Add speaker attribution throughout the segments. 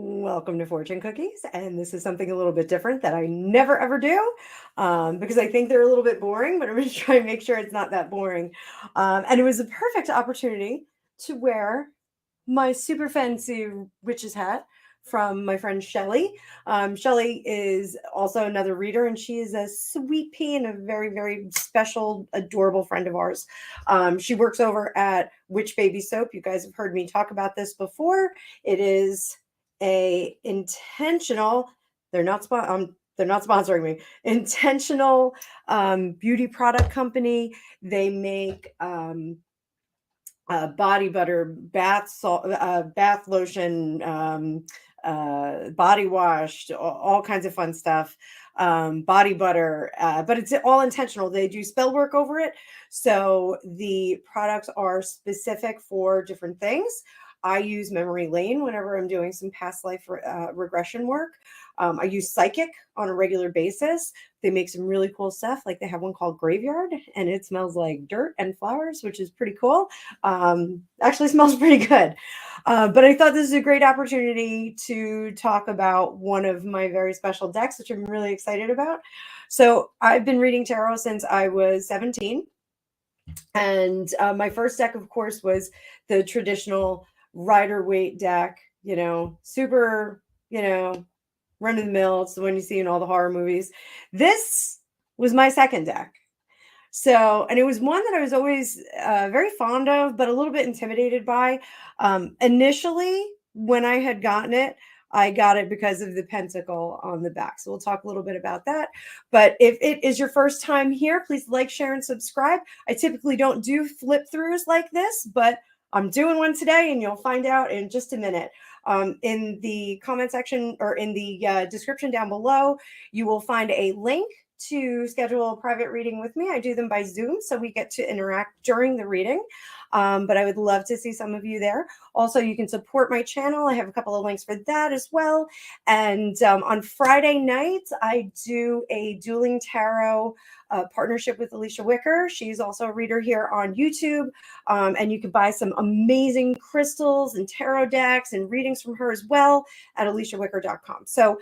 Speaker 1: Welcome to Fortune Cookies, and this is something a little bit different that I never ever do because I think they're a little bit boring, but I'm going to try and make sure it's not that boring. And it was a perfect opportunity to wear my super fancy witch's hat from my friend Shelly. Shelly is also another reader, and she is a sweet pea and a very, very special, adorable friend of ours. She works over at Witch Baby Soap. You guys have heard me talk about this before. It is a intentional, they're not sponsoring me, intentional beauty product company. They make body butter, bath salt, bath lotion, body wash, all kinds of fun stuff. Body butter, but it's all intentional. They do spell work over it, so the products are specific for different things. I use memory lane whenever I'm doing some past life regression work. I use psychic on a regular basis. They make some really cool stuff. Like they have one called Graveyard, and it smells like dirt and flowers, which is pretty cool. Actually smells pretty good. But I thought this is a great opportunity to talk about one of my very special decks, which I'm really excited about. So I've been reading tarot since I was 17. And my first deck, of course, was the traditional Rider Waite deck, super, run of the mill. It's the one you see in all the horror movies. This was my second deck. So, and it was one that I was always very fond of, but a little bit intimidated by. Initially, when I had gotten it, I got it because of the pentacle on the back. So we'll talk a little bit about that. But if it is your first time here, please like, share, and subscribe. I typically don't do flip throughs like this, but I'm doing one today, and you'll find out in just a minute. In the comment section or in the description down below, you will find a link to schedule a private reading with me. I do them by Zoom, so we get to interact during the reading. But I would love to see some of you there. Also, you can support my channel. I have a couple of links for that as well. And on Friday nights, I do a dueling tarot partnership with Alicia Wicker. She's also a reader here on YouTube. And you can buy some amazing crystals and tarot decks and readings from her as well at aliciawicker.com. So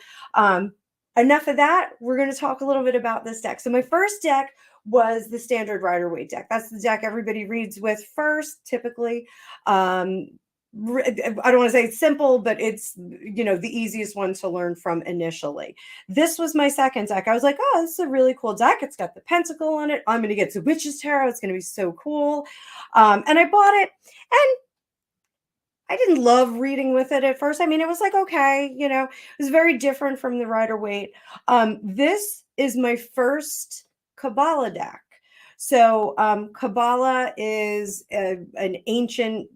Speaker 1: enough of that. We're going to talk a little bit about this deck. So my first deck was the standard Rider Waite deck. That's the deck everybody reads with first, typically. I don't want to say it's simple, but it's, the easiest one to learn from initially. This was my second deck. I was like, oh, this is a really cool deck. It's got the pentacle on it. I'm going to get to Witch's Tarot. It's going to be so cool. And I bought it, and I didn't love reading with it at first. I mean, it was like, okay, it was very different from the Rider Waite. This is my first Kabbalah deck. So Kabbalah is an ancient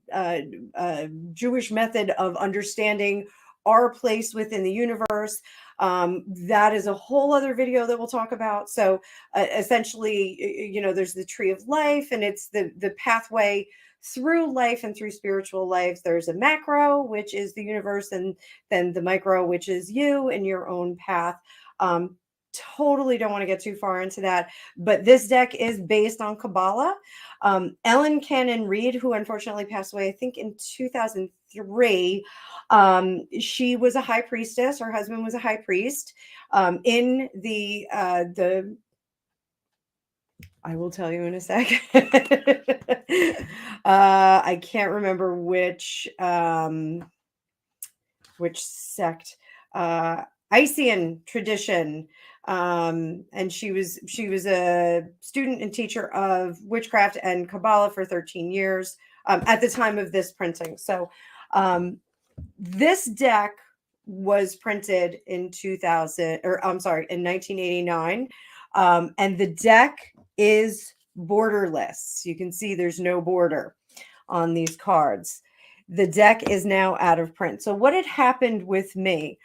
Speaker 1: Jewish method of understanding our place within the universe. That is a whole other video that we'll talk about. So essentially, there's the tree of life, and it's the pathway through life and through spiritual life. There's a macro, which is the universe, and then the micro, which is you and your own path. Totally don't want to get too far into that, but this deck is based on Kabbalah. Ellen Cannon Reed, who unfortunately passed away, I think in 2003, she was a high priestess. Her husband was a high priest in the I will tell you in a second. I can't remember which sect, Isian tradition. And she was a student and teacher of witchcraft and Kabbalah for 13 years at the time of this printing. So this deck was printed in 1989. And the deck is borderless. You can see there's no border on these cards. The deck is now out of print. So what had happened with me,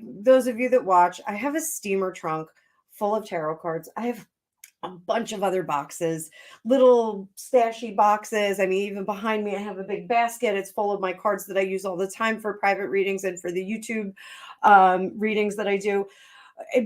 Speaker 1: those of you that watch, I have a steamer trunk full of tarot cards. I have a bunch of other boxes, little stashy boxes. I mean, even behind me, I have a big basket. It's full of my cards that I use all the time for private readings and for the YouTube readings that I do.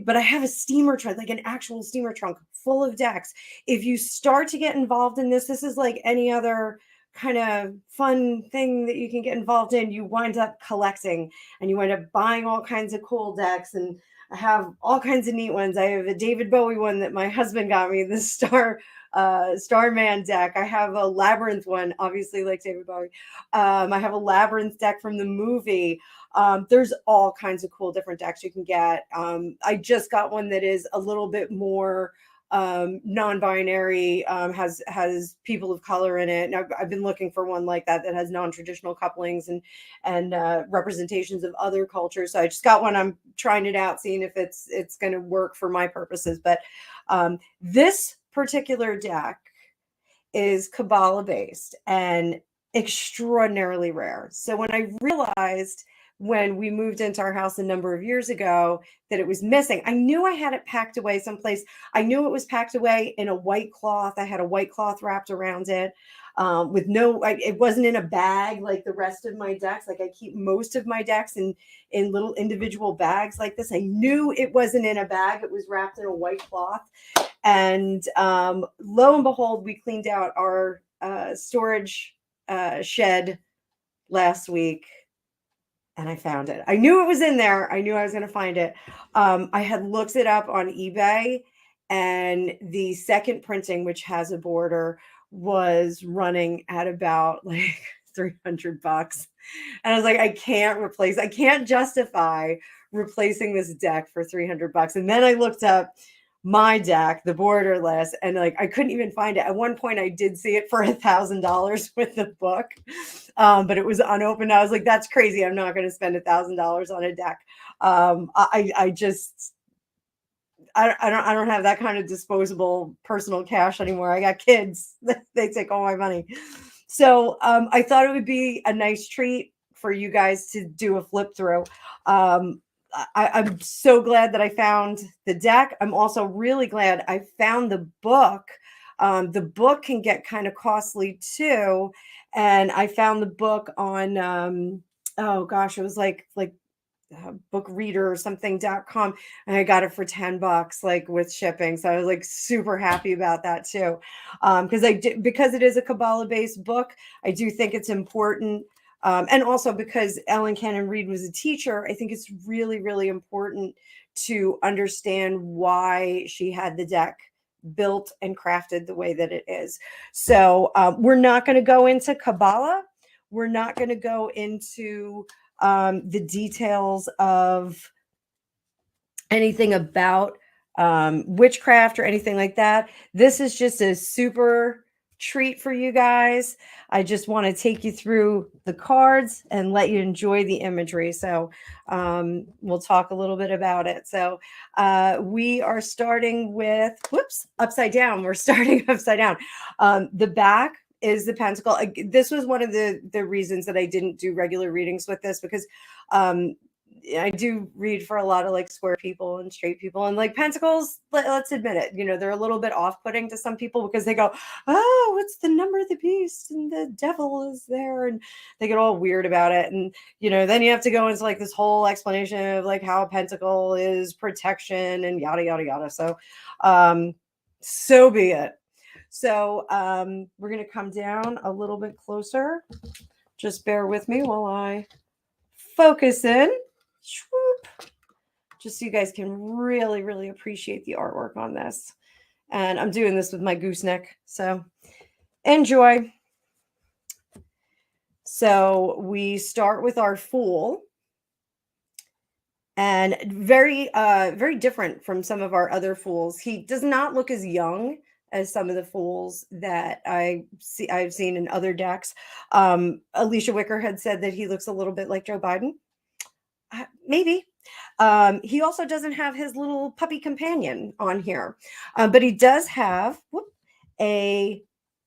Speaker 1: But I have a steamer trunk, like an actual steamer trunk full of decks. If you start to get involved in this, this is like any other kind of fun thing that you can get involved in, you wind up collecting and you wind up buying all kinds of cool decks. And I have all kinds of neat ones. I have a David Bowie one that my husband got me, the Starman deck. I have a Labyrinth one, obviously like David Bowie. I have a Labyrinth deck from the movie. There's all kinds of cool different decks you can get. I just got one that is a little bit more non-binary, has people of color in it, and I've been looking for one like that that has non-traditional couplings and representations of other cultures. So I just got one. I'm trying it out, seeing if it's going to work for my purposes. But this particular deck is Kabbalah based and extraordinarily rare. So when I realized when we moved into our house a number of years ago that it was missing, I knew I had it packed away someplace. I knew it was packed away in a white cloth. I had a white cloth wrapped around it, with it wasn't in a bag like the rest of my decks. Like I keep most of my decks in little individual bags like this. I knew it wasn't in a bag. It was wrapped in a white cloth. And lo and behold, we cleaned out our storage shed last week, and I found it. I knew it was in there. I knew I was going to find it. I had looked it up on eBay, and the second printing, which has a border, was running at about like $300. And I was like, I can't justify replacing this deck for $300. And then I looked up my deck, the borderless, and like I couldn't even find it. At one point I did see it for $1,000 with the book, but it was unopened. I was like, that's crazy. I'm not going to spend $1,000 on a deck. I don't have that kind of disposable personal cash anymore. I got kids. They take all my money. So I thought it would be a nice treat for you guys to do a flip through. I'm so glad that I found the deck. I'm also really glad I found the book. The book can get kind of costly too. And I found the book on, oh gosh, it was like bookreader or something.com, and I got it for $10, like with shipping. So I was like super happy about that too. Because it is a Kabbalah based book, I do think it's important. And also because Ellen Cannon Reed was a teacher, I think it's really, really important to understand why she had the deck built and crafted the way that it is. So we're not going to go into Kabbalah. We're not going to go into the details of anything about witchcraft or anything like that. This is just a super treat for you guys. I just want to take you through the cards and let you enjoy the imagery. So we'll talk a little bit about it. So we are starting with, upside down. We're starting upside down. The back is the pentacle. This was one of the reasons that I didn't do regular readings with this, because I do read for a lot of like square people and straight people, and like pentacles, let's admit it, they're a little bit off-putting to some people because they go, oh, it's the number of the beast and the devil is there, and they get all weird about it. And then you have to go into like this whole explanation of like how a pentacle is protection and yada yada yada. So so be it. So we're going to come down a little bit closer. Just bear with me while I focus in. Swoop. Just so you guys can really, really appreciate the artwork on this. And I'm doing this with my gooseneck, so enjoy. So we start with our Fool. And very, very different from some of our other Fools. He does not look as young as some of the Fools that I've seen in other decks. Alicia Wicker had said that he looks a little bit like Joe Biden. Maybe. He also doesn't have his little puppy companion on here, but he does have a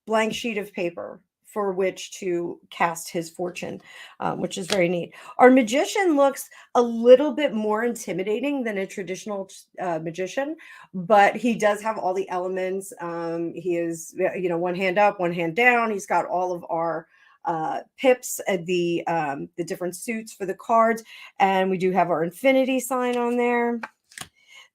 Speaker 1: blank sheet of paper for which to cast his fortune, which is very neat. Our magician looks a little bit more intimidating than a traditional magician, but he does have all the elements. He is, one hand up, one hand down. He's got all of our pips, the different suits for the cards, and we do have our infinity sign on there.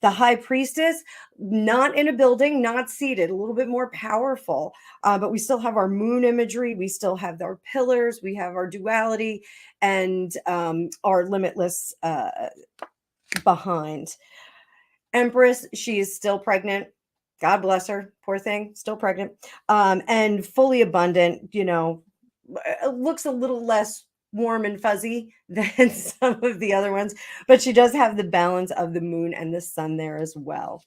Speaker 1: The high priestess, not in a building, not seated, a little bit more powerful, but we still have our moon imagery. We still have our pillars. We have our duality and our limitless behind. Empress, she is still pregnant. God bless her, poor thing, still pregnant, and fully abundant. Looks a little less warm and fuzzy than some of the other ones, but she does have the balance of the moon and the sun there as well.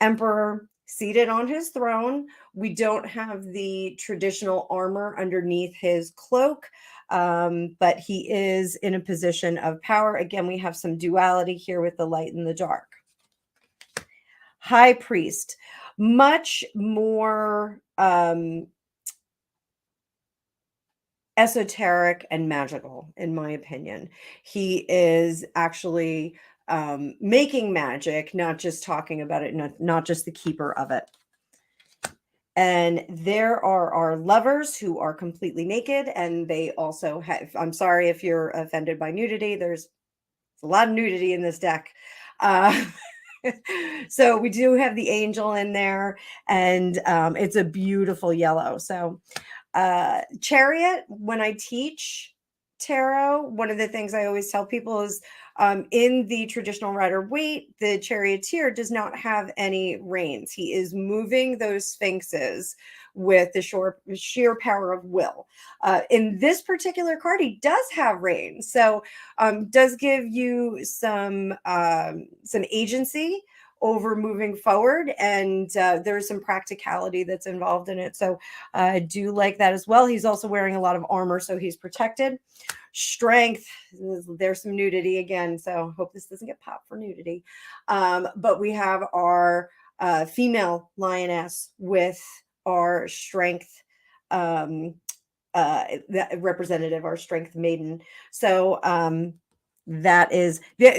Speaker 1: Emperor seated on his throne. We don't have the traditional armor underneath his cloak, but he is in a position of power. Again, we have some duality here with the light and the dark. High priest, much more esoteric and magical, in my opinion. He is actually making magic, not just talking about it, not just the keeper of it. And there are our lovers who are completely naked, and they also have, I'm sorry if you're offended by nudity, there's a lot of nudity in this deck. So we do have the angel in there, and it's a beautiful yellow. So Chariot, when I teach tarot, one of the things I always tell people is in the traditional Rider-Waite, the charioteer does not have any reins. He is moving those sphinxes with the sheer power of will. In this particular card, he does have reins, so does give you some agency over moving forward, and there's some practicality that's involved in it. So I do like that as well. He's also wearing a lot of armor, so he's protected. Strength, there's some nudity again, so hope this doesn't get popped for nudity. But we have our female lioness with our strength representative, our strength maiden. So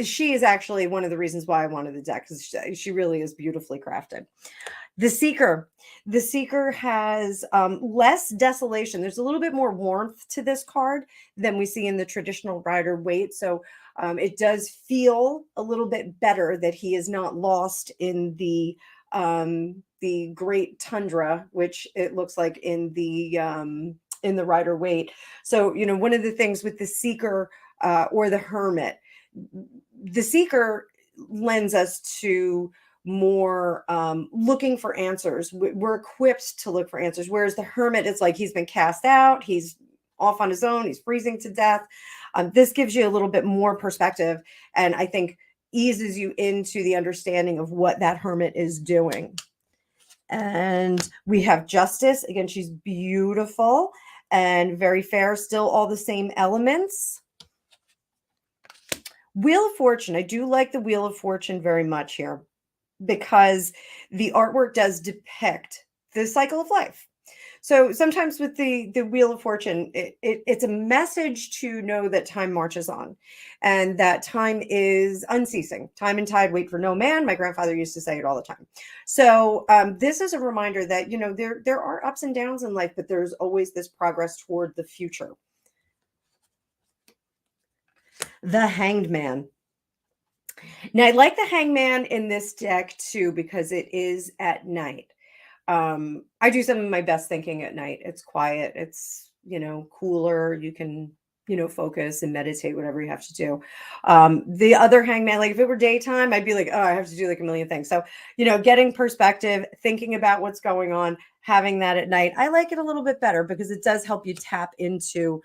Speaker 1: she is actually one of the reasons why I wanted the deck, because she really is beautifully crafted. The Seeker has less desolation. There's a little bit more warmth to this card than we see in the traditional Rider-Waite. So it does feel a little bit better that he is not lost in the great tundra, which it looks like in the Rider-Waite. So, one of the things with the Seeker or the Hermit, the Seeker lends us to more looking for answers. We're equipped to look for answers, whereas the Hermit, it's like he's been cast out, he's off on his own, he's freezing to death. This gives you a little bit more perspective, and I think eases you into the understanding of what that Hermit is doing. And we have Justice. Again, she's beautiful and very fair, still all the same elements. Wheel of Fortune. I do like the Wheel of Fortune very much here, because the artwork does depict the cycle of life. So sometimes with the Wheel of Fortune, it's a message to know that time marches on, and that time is unceasing. Time and tide wait for no man. My grandfather used to say it all the time. So this is a reminder that, there are ups and downs in life, but there's always this progress toward the future. The Hanged Man. Now, I like the Hangman in this deck too, because it is at night. I do some of my best thinking at night. It's quiet. It's, cooler. You can, focus and meditate, whatever you have to do. The other Hangman, like if it were daytime, I'd be like, oh, I have to do like a million things. So, getting perspective, thinking about what's going on, having that at night, I like it a little bit better, because it does help you tap into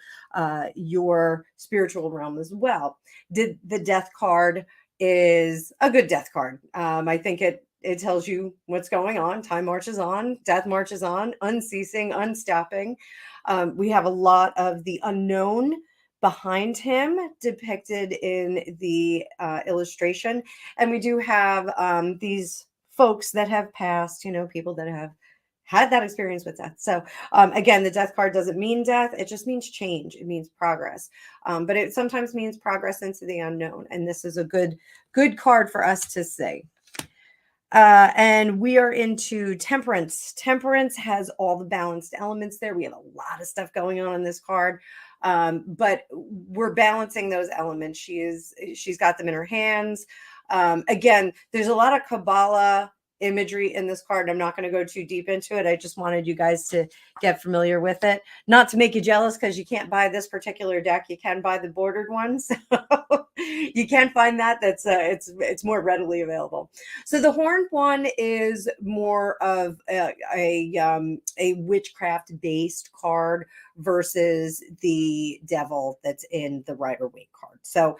Speaker 1: your spiritual realm as well. The Death card is a good death card. I think it tells you what's going on. Time marches on, death marches on, unceasing, unstopping. We have a lot of the unknown behind him depicted in the illustration. And we do have these folks that have passed, people that have had that experience with death. So again, the Death card doesn't mean death. It just means change. It means progress. But it sometimes means progress into the unknown. And this is a good card for us to say. And we are into Temperance. Temperance has all the balanced elements there. We have a lot of stuff going on in this card. But we're balancing those elements. She's got them in her hands. Again, there's a lot of Kabbalah imagery in this card. I'm not going to go too deep into it. I just wanted you guys to get familiar with it. Not to make you jealous because you can't buy this particular deck. You can buy the bordered ones. You can find that. That's it's more readily available. So the horned one is more of a witchcraft based card versus the devil that's in the Rider-Waite card. So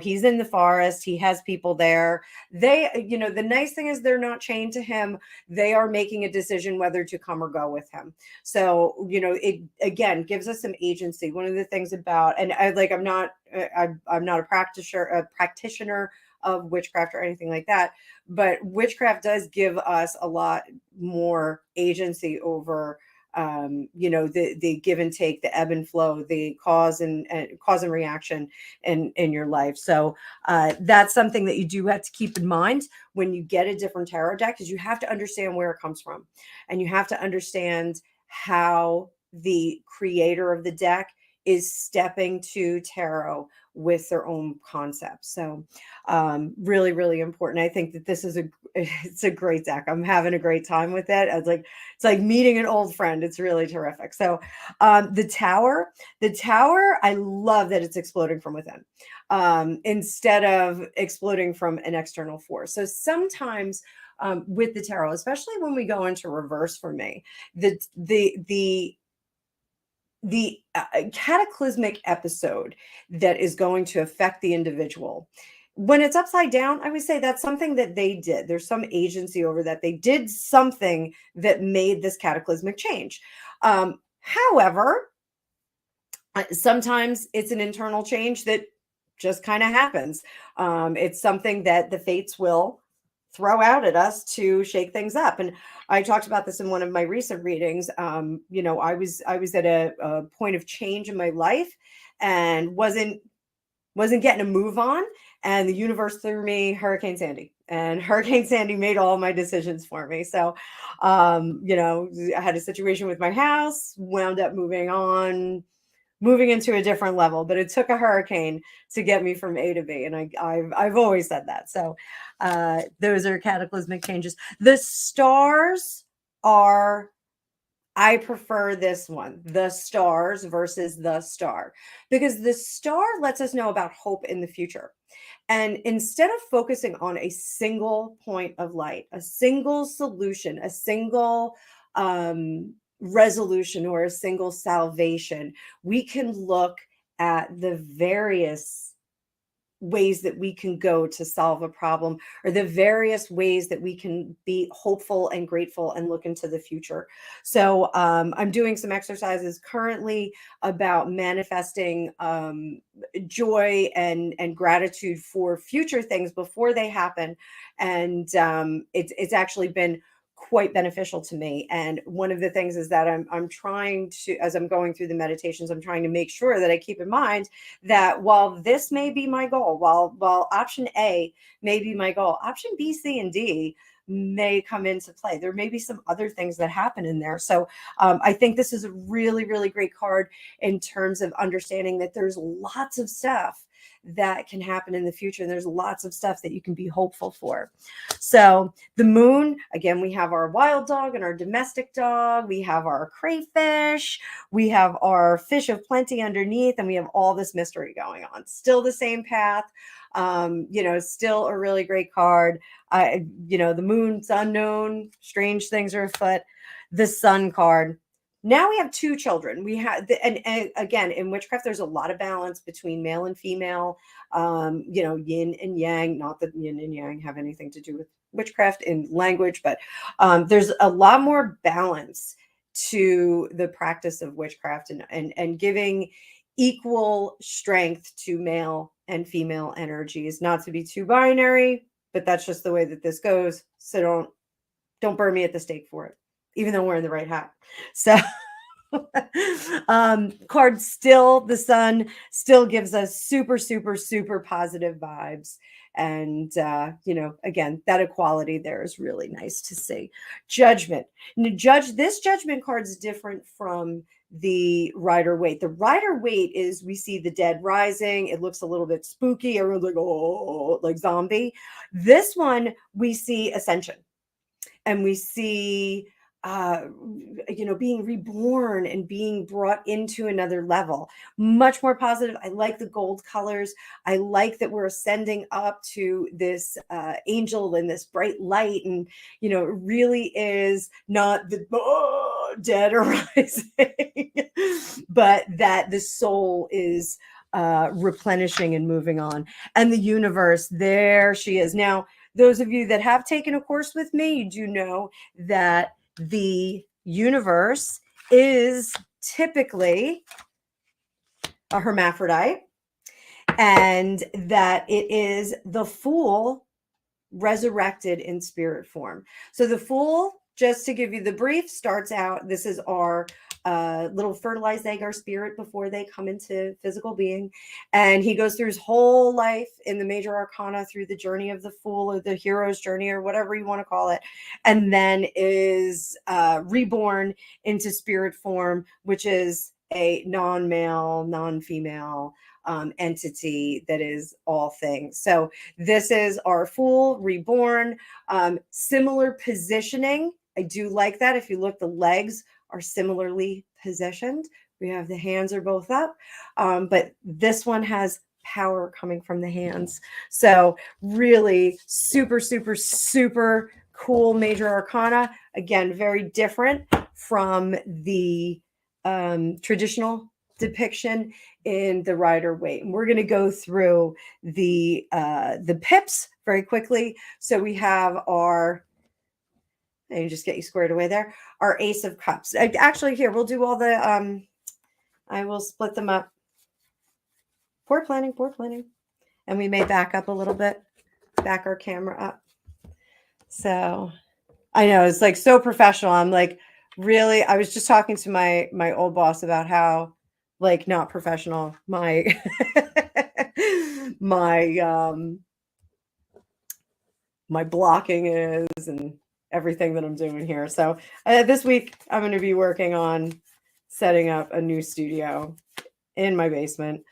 Speaker 1: he's in the forest, he has people there. They, the nice thing is they're not chained to him. They are making a decision whether to come or go with him. So it again gives us some agency. One of the things about, and I'm not a practitioner of witchcraft or anything like that, but witchcraft does give us a lot more agency over the give and take, the ebb and flow, the cause and reaction in your life. So that's something that you do have to keep in mind when you get a different tarot deck, because you have to understand where it comes from, and you have to understand how the creator of the deck is stepping to tarot with their own concepts. So really, really important. I think that this is it's a great deck. I'm having a great time with it. It's like meeting an old friend. It's really terrific. So the tower, I love that it's exploding from within instead of exploding from an external force. So sometimes with the tarot, especially when we go into reverse for me, the cataclysmic episode that is going to affect the individual, when it's upside down, I would say that's something that they did. There's some agency over that. They did something that made this cataclysmic change. However, sometimes it's an internal change that just kind of happens. It's something that the fates will throw out at us to shake things up. And I talked about this in one of my recent readings. I was at a point of change in my life and wasn't getting a move on. And the universe threw me Hurricane Sandy, and Hurricane Sandy made all my decisions for me. So, I had a situation with my house, wound up moving into a different level, but it took a hurricane to get me from A to B. And I've always said that. So those are cataclysmic changes. The stars are, I prefer this one, the stars versus the star, because the star lets us know about hope in the future. And instead of focusing on a single point of light, a single solution, a single resolution, or a single salvation, we can look at the various ways that we can go to solve a problem, or the various ways that we can be hopeful and grateful and look into the future. So I'm doing some exercises currently about manifesting joy and gratitude for future things before they happen. And it's actually been quite beneficial to me. And one of the things is that I'm trying to, as I'm going through the meditations, I'm trying to make sure that I keep in mind that while this may be my goal, while option A may be my goal, option B, C, and D may come into play. There may be some other things that happen in there. So I think this is a really, really great card in terms of understanding that there's lots of stuff that can happen in the future. And there's lots of stuff that you can be hopeful for. So the moon, again, we have our wild dog and our domestic dog. We have our crayfish. We have our fish of plenty underneath, and we have all this mystery going on. Still the same path. Still a really great card. The moon's unknown, strange things are afoot. The sun card. Now we have two children. We have, and again, in witchcraft, there's a lot of balance between male and female, yin and yang. Not that yin and yang have anything to do with witchcraft in language, but there's a lot more balance to the practice of witchcraft, and giving equal strength to male and female energies. Not to be too binary, but that's just the way that this goes. So don't burn me at the stake for it, even though we're in the right hat. So card still, the sun still gives us super, super, super positive vibes. And, again, that equality there is really nice to see. Judgment. This judgment card is different from the Rider-Waite. The Rider-Waite is, we see the dead rising. It looks a little bit spooky. Everyone's like, oh, like zombie. This one, we see ascension, and we see being reborn and being brought into another level. Much more positive. I like the gold colors. I like that we're ascending up to this angel and this bright light, and it really is not the dead arising, but that the soul is replenishing and moving on. And the universe, there she is. Now, those of you that have taken a course with me, you do know that the universe is typically a hermaphrodite, and that it is the Fool resurrected in spirit form. So the Fool, just to give you the brief, starts out, this is our little fertilized egg, our spirit, before they come into physical being. And he goes through his whole life in the major arcana through the journey of the Fool, or the hero's journey, or whatever you want to call it, and then is reborn into spirit form, which is a non-male, non-female entity that is all things. So this is our Fool reborn. Similar positioning. I do like that. If you look, the legs are similarly positioned. We have the hands are both up, but this one has power coming from the hands. So really super, super, super cool major arcana. Again, very different from the traditional depiction in the Rider-Waite. And we're going to go through the pips very quickly. So we have our, and just get you squared away there, our Ace of Cups. Actually, here, we'll do all the, I will split them up. Poor planning. And we may back up a little bit, back our camera up. So I know it's like so professional. I'm like, really, I was just talking to my old boss about how like not professional my my blocking is, and everything that I'm doing here. So this week I'm going to be working on setting up a new studio in my basement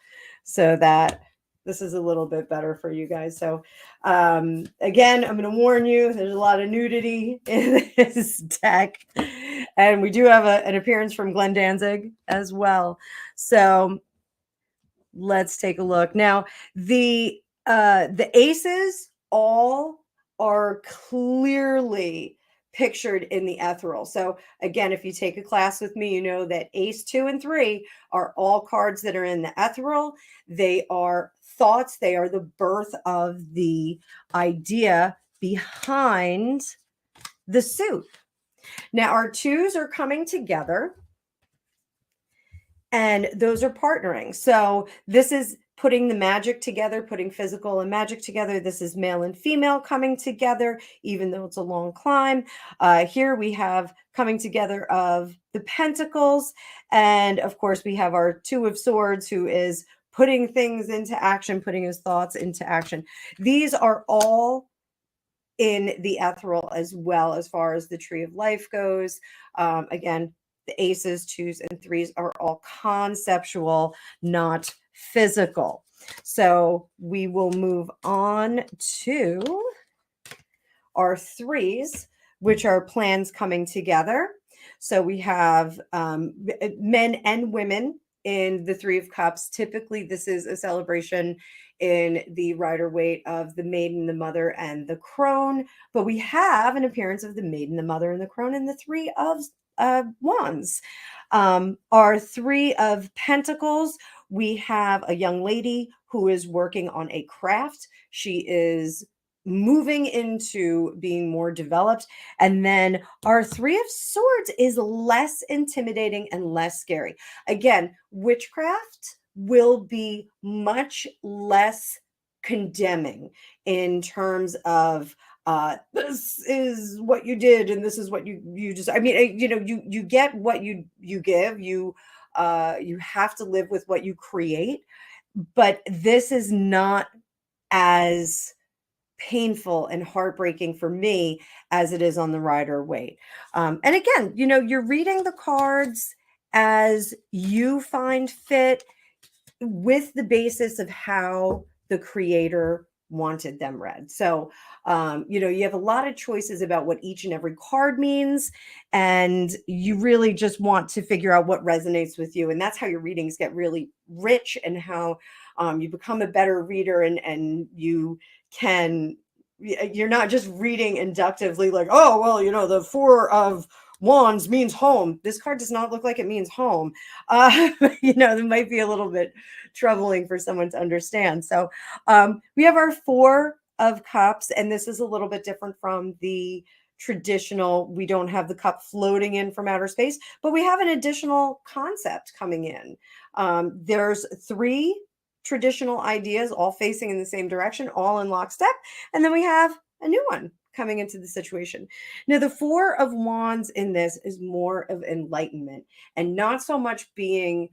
Speaker 1: so that this is a little bit better for you guys. So again, I'm going to warn you, there's a lot of nudity in this deck. And we do have an appearance from Glenn Danzig as well. So let's take a look. Now, the aces all are clearly pictured in the ethereal. So again, if you take a class with me, you know that ace 2 and 3 are all cards that are in the ethereal. They are thoughts. They are the birth of the idea behind the suit. Now our 2s are coming together, and those are partnering. So this is putting the magic together, putting physical and magic together. This is male and female coming together, even though it's a long climb. Here we have coming together of the Pentacles. And of course, we have our 2 of Swords, who is putting things into action, putting his thoughts into action. These are all in the ethereal as well, as far as the tree of life goes. Again, the aces, 2s, and 3s are all conceptual, not physical. So we will move on to our 3s, which are plans coming together. So we have men and women in the 3 of Cups. Typically, this is a celebration in the Rider-Waite of the Maiden, the Mother, and the Crone. But we have an appearance of the Maiden, the Mother, and the Crone in the 3 of Wands. Our 3 of Pentacles, we have a young lady who is working on a craft. She is moving into being more developed. And then our 3 of Swords is less intimidating and less scary. Again, witchcraft will be much less condemning in terms of this is what you did, and this is what you just, I mean, you get what you give. You have to live with what you create, but this is not as painful and heartbreaking for me as it is on the Rider-Waite. And again, you're reading the cards as you find fit with the basis of how the creator wanted them read. So, you have a lot of choices about what each and every card means, and you really just want to figure out what resonates with you. And that's how your readings get really rich, and how you become a better reader, and you're not just reading inductively like, oh, well, the Four of Wands means home. This card does not look like it means home. It might be a little bit troubling for someone to understand. So we have our Four of Cups, and this is a little bit different from the traditional. We don't have the cup floating in from outer space, but we have an additional concept coming in. There's three traditional ideas all facing in the same direction, all in lockstep, and then we have a new one coming into the situation. Now, the Four of Wands in this is more of enlightenment, and not so much being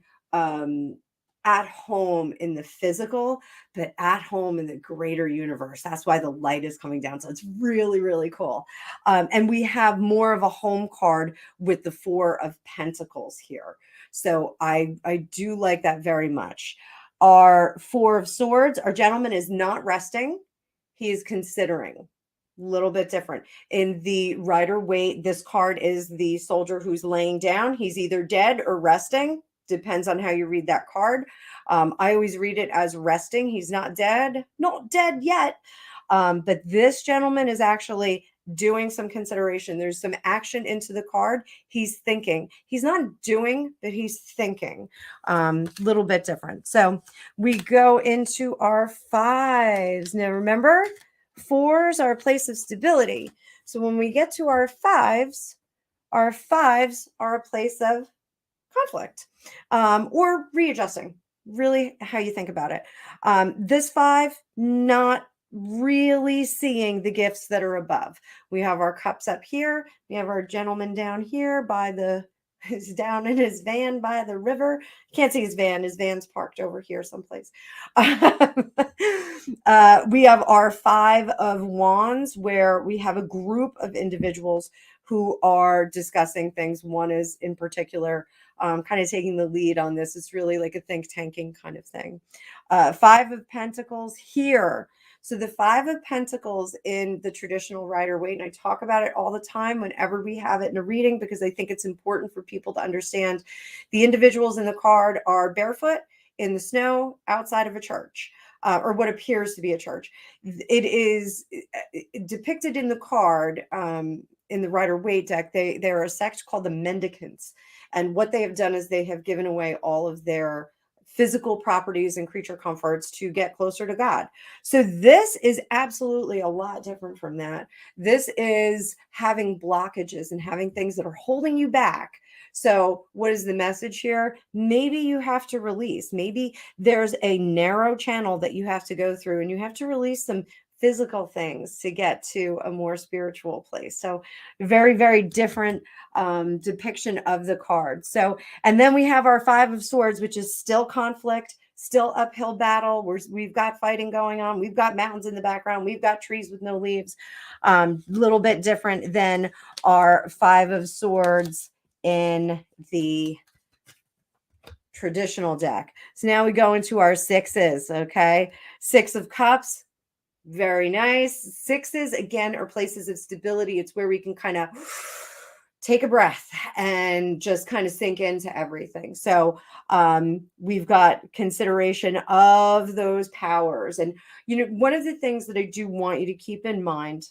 Speaker 1: at home in the physical, but at home in the greater universe. That's why the light is coming down. So it's really, really cool. And we have more of a home card with the Four of Pentacles here. So I do like that very much. Our Four of Swords, our gentleman is not resting. He is considering. A little bit different. In the Rider-Waite, this card is the soldier who's laying down. He's either dead or resting. Depends on how you read that card. I always read it as resting. He's not dead yet. But this gentleman is actually doing some consideration. There's some action into the card. He's thinking. He's not doing, but he's thinking. Little bit different. So we go into our fives. Now remember, fours are a place of stability. So when we get to our fives are a place of conflict, or readjusting, really how you think about it. This five, not really seeing the gifts that are above. We have our cups up here. We have our gentleman down here he's down in his van by the river. Can't see his van. His van's parked over here someplace. We have our Five of Wands, where we have a group of individuals who are discussing things. One is in particular kind of taking the lead on this. It's really like a think tanking kind of thing. Five of Pentacles here. So the Five of Pentacles in the traditional Rider-Waite, and I talk about it all the time whenever we have it in a reading, because I think it's important for people to understand the individuals in the card are barefoot in the snow outside of a church. Or what appears to be a church. It is depicted in the card, in the Rider-Waite deck. They're a sect called the Mendicants. And what they have done is they have given away all of their physical properties and creature comforts to get closer to God. So this is absolutely a lot different from that. This is having blockages and having things that are holding you back. So what is the message here? Maybe you have to release. Maybe there's a narrow channel that you have to go through, and you have to release some physical things to get to a more spiritual place. So very, very different depiction of the card. So, and then we have our Five of Swords, which is still conflict, still uphill battle. We've got fighting going on. We've got mountains in the background. We've got trees with no leaves. Little bit different than our Five of Swords in the traditional deck. So now we go into our sixes. Okay. Six of Cups. Very nice. Sixes, again, are places of stability. It's where we can kind of take a breath and just kind of sink into everything. So we've got consideration of those powers. And, one of the things that I do want you to keep in mind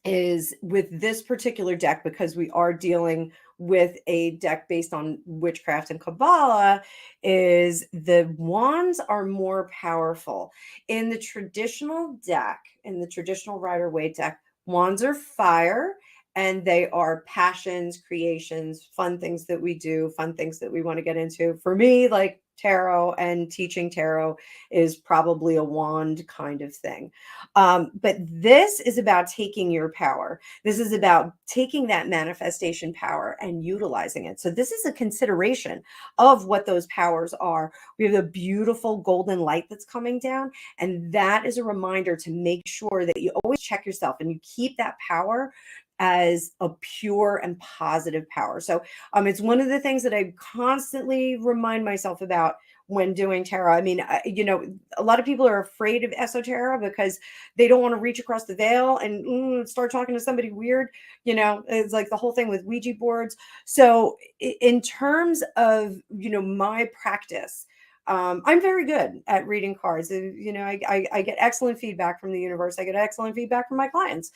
Speaker 1: is with this particular deck, because we are dealing with a deck based on witchcraft and Kabbalah, is the wands are more powerful. In the traditional deck, in the traditional Rider-Waite deck, wands are fire, and they are passions, creations, fun things that we do, fun things that we want to get into. For me, like tarot and teaching tarot is probably a wand kind of thing. But this is about taking your power. This is about taking that manifestation power and utilizing it. So this is a consideration of what those powers are. We have the beautiful golden light that's coming down, and that is a reminder to make sure that you always check yourself and you keep that power as a pure and positive power. So it's one of the things that I constantly remind myself about when doing tarot. I mean, a lot of people are afraid of esoteric because they don't want to reach across the veil and start talking to somebody weird. It's like the whole thing with Ouija boards. So in terms of, my practice, I'm very good at reading cards. I get excellent feedback from the universe. I get excellent feedback from my clients.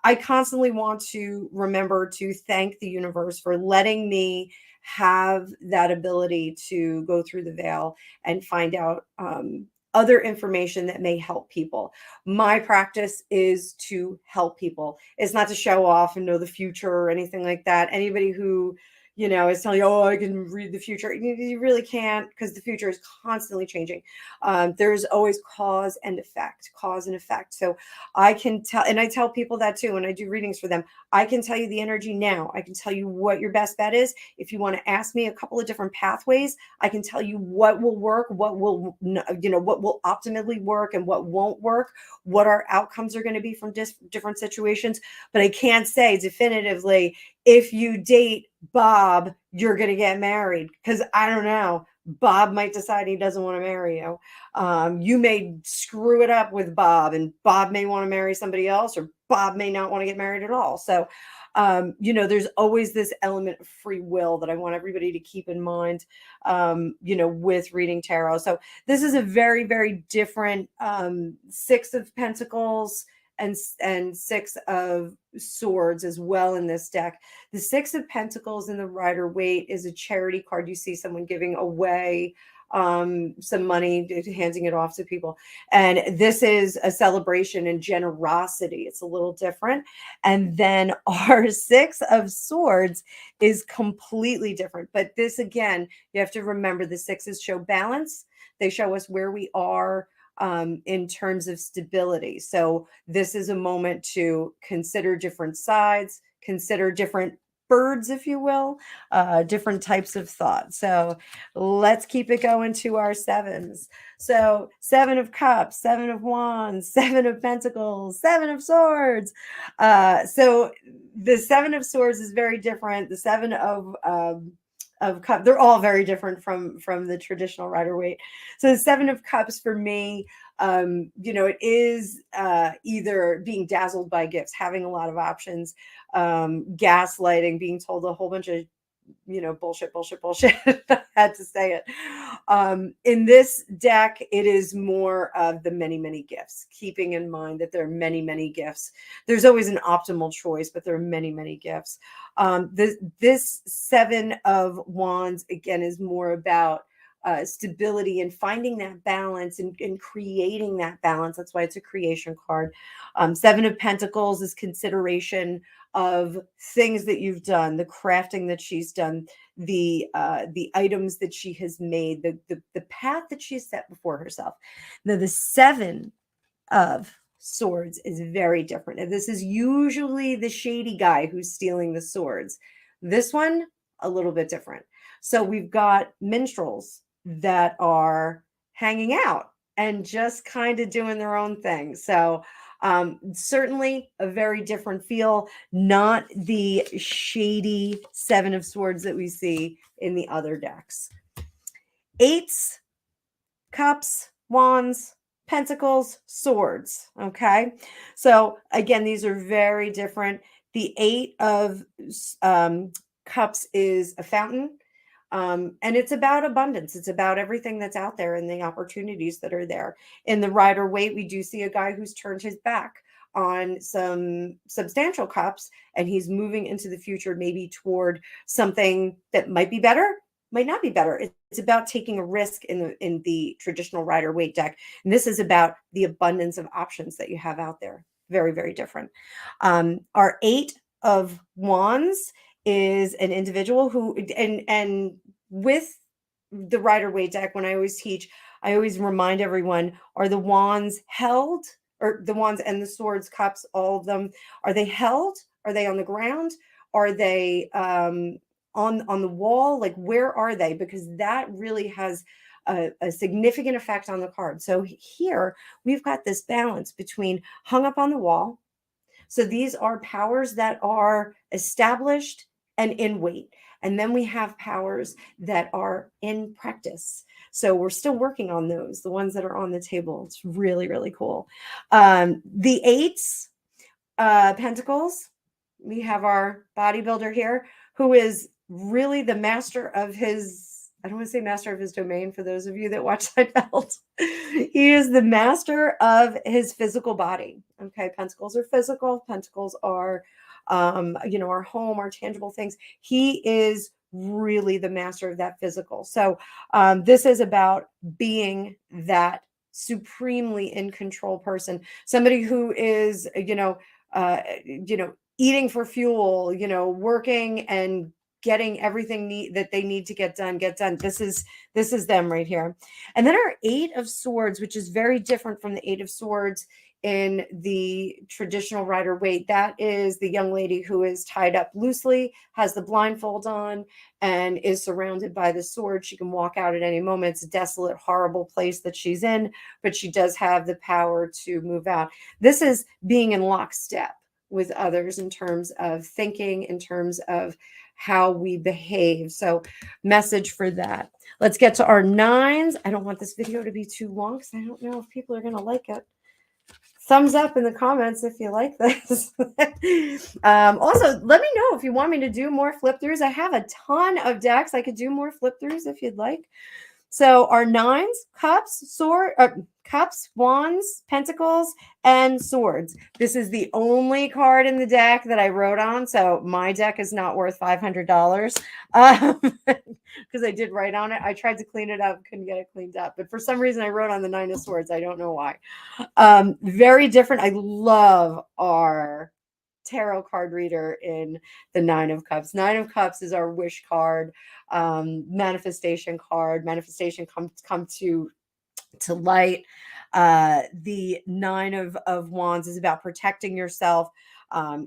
Speaker 1: I constantly want to remember to thank the universe for letting me have that ability to go through the veil and find out other information that may help people. My practice is to help people. It's not to show off and know the future or anything like that. Anybody who is telling you, oh, I can read the future. You really can't, because the future is constantly changing. There's always cause and effect, cause and effect. So I can tell, and I tell people that too when I do readings for them. I can tell you the energy now. I can tell you what your best bet is. If you want to ask me a couple of different pathways, I can tell you what will work, what will, what will optimally work and what won't work, what our outcomes are going to be from different situations. But I can't say definitively, if you date Bob, you're going to get married, because I don't know. Bob might decide he doesn't want to marry you. You may screw it up with Bob, and Bob may want to marry somebody else, or Bob may not want to get married at all. So, there's always this element of free will that I want everybody to keep in mind, with reading tarot. So this is a very, very different Six of Pentacles and Six of Swords as well in this deck. The Six of Pentacles in the Rider-Waite is a charity card. You see someone giving away some money, handing it off to people. And this is a celebration and generosity. It's a little different. And then our Six of Swords is completely different. But this, again, you have to remember, the sixes show balance. They show us where we are in terms of stability. So this is a moment to consider different sides, consider different birds, if you will, different types of thought. So let's keep it going to our sevens. So Seven of Cups, Seven of Wands, Seven of Pentacles, Seven of Swords. So the Seven of Swords is very different. The Seven of Cups, they're all very different from the traditional Rider-Waite. So the Seven of Cups for me, it is either being dazzled by gifts, having a lot of options, gaslighting, being told a whole bunch of bullshit. I had to say it. In this deck, it is more of the many, many gifts, keeping in mind that there are many, many gifts. There's always an optimal choice, but there are many, many gifts. This Seven of Wands, again, is more about stability and finding that balance and creating that balance. That's why it's a creation card. Seven of Pentacles is consideration of things that you've done, the crafting that she's done, the items that she has made, the path that she's set before herself. Now, the Seven of Swords is very different. And this is usually the shady guy who's stealing the swords. This one, a little bit different. So we've got minstrels that are hanging out and just kind of doing their own thing. So certainly a very different feel, not the shady Seven of Swords that we see in the other decks. Eights, Cups, Wands, Pentacles, Swords. Okay. So again, these are very different. The Eight of Cups is a fountain. And it's about abundance. It's about everything that's out there and the opportunities that are there. In the Rider-Waite, we do see a guy who's turned his back on some substantial cups, and he's moving into the future, maybe toward something that might be better, might not be better. It's about taking a risk in the traditional Rider-Waite deck. And this is about the abundance of options that you have out there. Very, very different. Our Eight of Wands is an individual who, and with the Rider-Waite deck, when I always teach, I always remind everyone, are the wands held, or the wands and the swords, cups, all of them, are they held? Are they on the ground? Are they on the wall? Like, where are they? Because that really has a significant effect on the card. So here we've got this balance between hung up on the wall. So these are powers that are established and in weight. And then we have powers that are in practice. So we're still working on those, the ones that are on the table. It's really, really cool. The eights, pentacles, we have our bodybuilder here who is really the master of his, I don't want to say master of his domain for those of you that watch Seinfeld. He is the master of his physical body. Okay, pentacles are physical, pentacles are our home, our tangible things. He is really the master of that physical. So this is about being that supremely in control person, somebody who is eating for fuel, working and getting everything that they need to get done. This is them right here. And then our eight of swords, which is very different from the eight of swords in the traditional rider waite. That is the young lady who is tied up loosely, has the blindfold on, and is surrounded by the sword. She can walk out at any moment. It's a desolate, horrible place that she's in, but she does have the power to move out. This is being in lockstep with others in terms of thinking, in terms of how we behave. So message for that. Let's get to our nines. I don't want this video to be too long because I don't know if people are going to like it. Thumbs up in the comments if you like this. Also, let me know if you want me to do more flip throughs. I have a ton of decks. I could do more flip throughs if you'd like. So our nines, cups, wands, pentacles, and swords. This is the only card in the deck that I wrote on. So my deck is not worth $500 because I did write on it. I tried to clean it up, couldn't get it cleaned up. But for some reason, I wrote on the nine of swords. I don't know why. Very different. I love our tarot card reader in the nine of cups. Nine of cups is our wish card, manifestation card. Manifestation come to light. The nine of wands is about protecting yourself,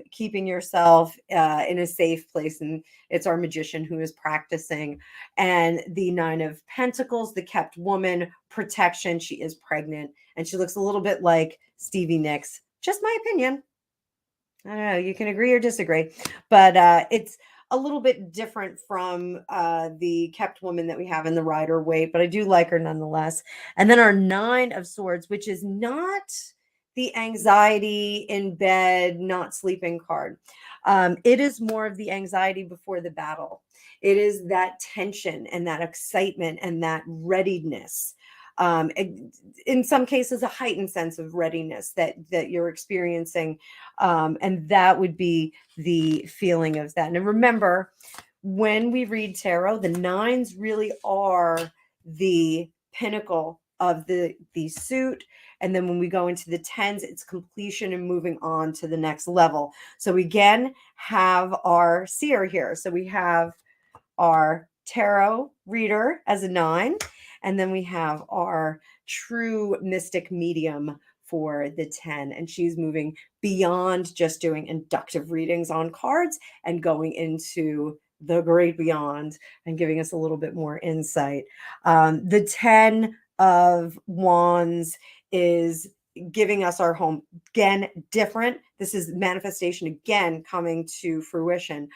Speaker 1: keeping yourself in a safe place, and it's our magician who is practicing. And the nine of pentacles, the kept woman, protection. She is pregnant and she looks a little bit like Stevie Nicks. Just my opinion. I don't know, you can agree or disagree, but it's a little bit different from the kept woman that we have in the rider waite, but I do like her nonetheless. And then our nine of swords, which is not the anxiety in bed, not sleeping card. It is more of the anxiety before the battle. It is that tension and that excitement and that readiness. In some cases, a heightened sense of readiness that you're experiencing, and that would be the feeling of that. And remember, when we read tarot, the nines really are the pinnacle of the suit. And then when we go into the tens, it's completion and moving on to the next level. So we again have our seer here. So we have our tarot reader as a nine, and then we have our true mystic medium for the 10. And she's moving beyond just doing inductive readings on cards and going into the great beyond and giving us a little bit more insight. The 10 of wands is giving us our home. Again, different. This is manifestation again coming to fruition.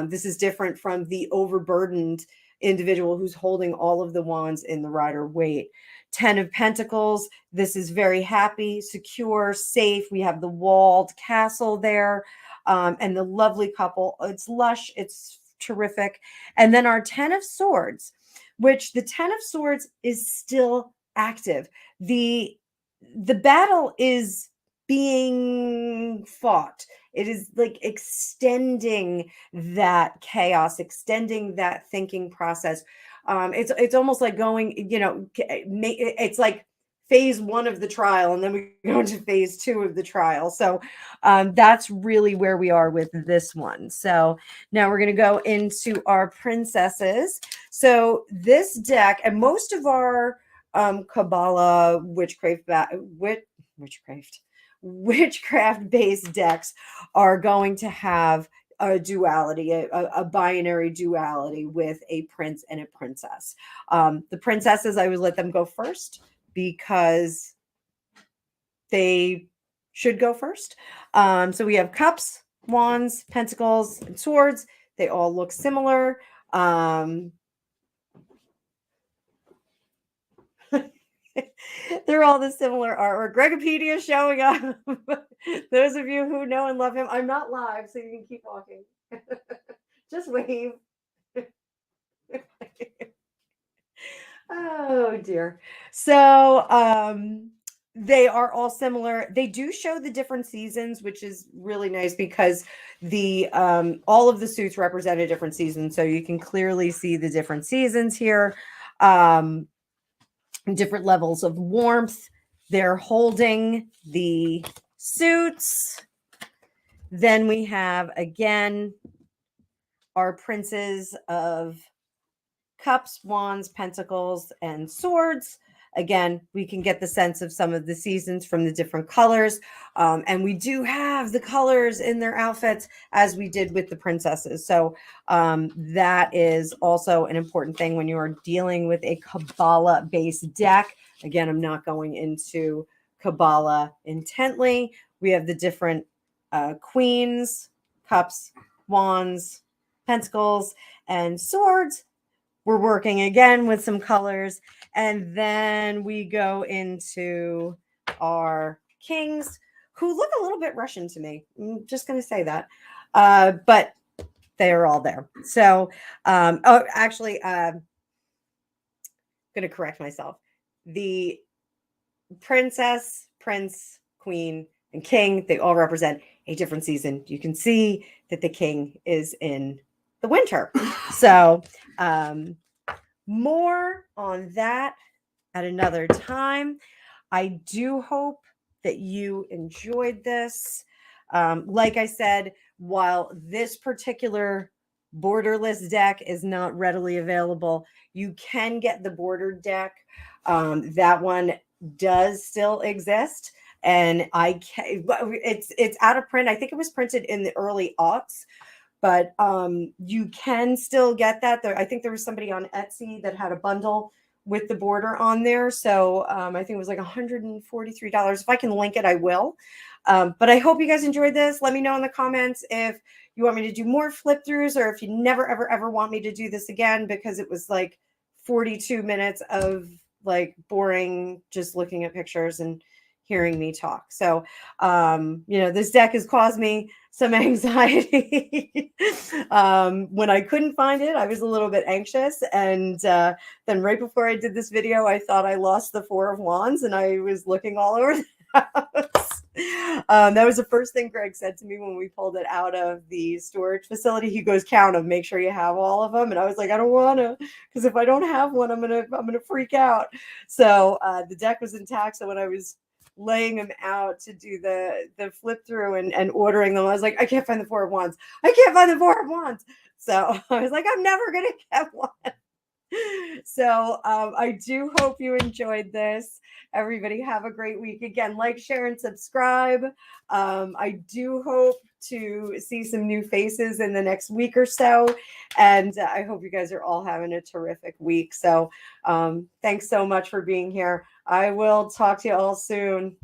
Speaker 1: This is different from the overburdened individual who's holding all of the wands in the rider waite. 10 of pentacles. This is very happy, secure, safe. We have the walled castle there, and the lovely couple. It's lush. It's terrific. And then our 10 of swords, which the 10 of swords is still active. The battle is being fought. It is like extending that chaos, extending that thinking process. It's almost like going, it's like phase one of the trial, and then we go into phase two of the trial. So that's really where we are with this one. So now we're going to go into our princesses. So this deck, and most of our Kabbalah witchcraft based decks are going to have a duality, a binary duality with a prince and a princess. The princesses, I would let them go first because they should go first. So we have cups, wands, pentacles, and swords. They all look similar. They're all the similar artwork. Gregopedia showing up. Those of you who know and love him, I'm not live, so you can keep walking. Just wave. Oh dear. So they are all similar. They do show the different seasons, which is really nice because the all of the suits represent a different season. So you can clearly see the different seasons here. Different levels of warmth. They're holding the suits. Then we have again our princes of cups, wands, pentacles, and swords. Again, we can get the sense of some of the seasons from the different colors. And we do have the colors in their outfits as we did with the princesses. So that is also an important thing when you are dealing with a Kabbalah-based deck. Again, I'm not going into Kabbalah intently. We have the different queens, cups, wands, pentacles, and swords. We're working again with some colors. And then we go into our kings, who look a little bit Russian to me. I'm just going to say that. But they are all there. So, I'm going to correct myself. The princess, prince, queen, and king, they all represent a different season. You can see that the king is in the winter. So, more on that at another time. I do hope that you enjoyed this. Like I said, while this particular borderless deck is not readily available, you can get the bordered deck. That one does still exist, and it's out of print. I think it was printed in the early aughts, but you can still get that. I think there was somebody on Etsy that had a bundle with the border on there. So I think it was like $143. If I can link it, I will. But I hope you guys enjoyed this. Let me know in the comments if you want me to do more flip throughs or if you never, ever, ever want me to do this again, because it was like 42 minutes of like boring, just looking at pictures and hearing me talk. So, this deck has caused me some anxiety. When I couldn't find it, I was a little bit anxious. And then right before I did this video, I thought I lost the Four of Wands and I was looking all over the house. That was the first thing Greg said to me when we pulled it out of the storage facility. He goes, count them, make sure you have all of them. And I was like, I don't want to, because if I don't have one, I'm gonna freak out. So the deck was intact. So when I was laying them out to do the flip through and ordering them, I was like, I can't find the Four of Wands. I can't find the Four of Wands. So I was like, I'm never gonna get one. So I do hope you enjoyed this. Everybody have a great week. Again, like, share, and subscribe. I do hope to see some new faces in the next week or so. And I hope you guys are all having a terrific week. So thanks so much for being here. I will talk to you all soon.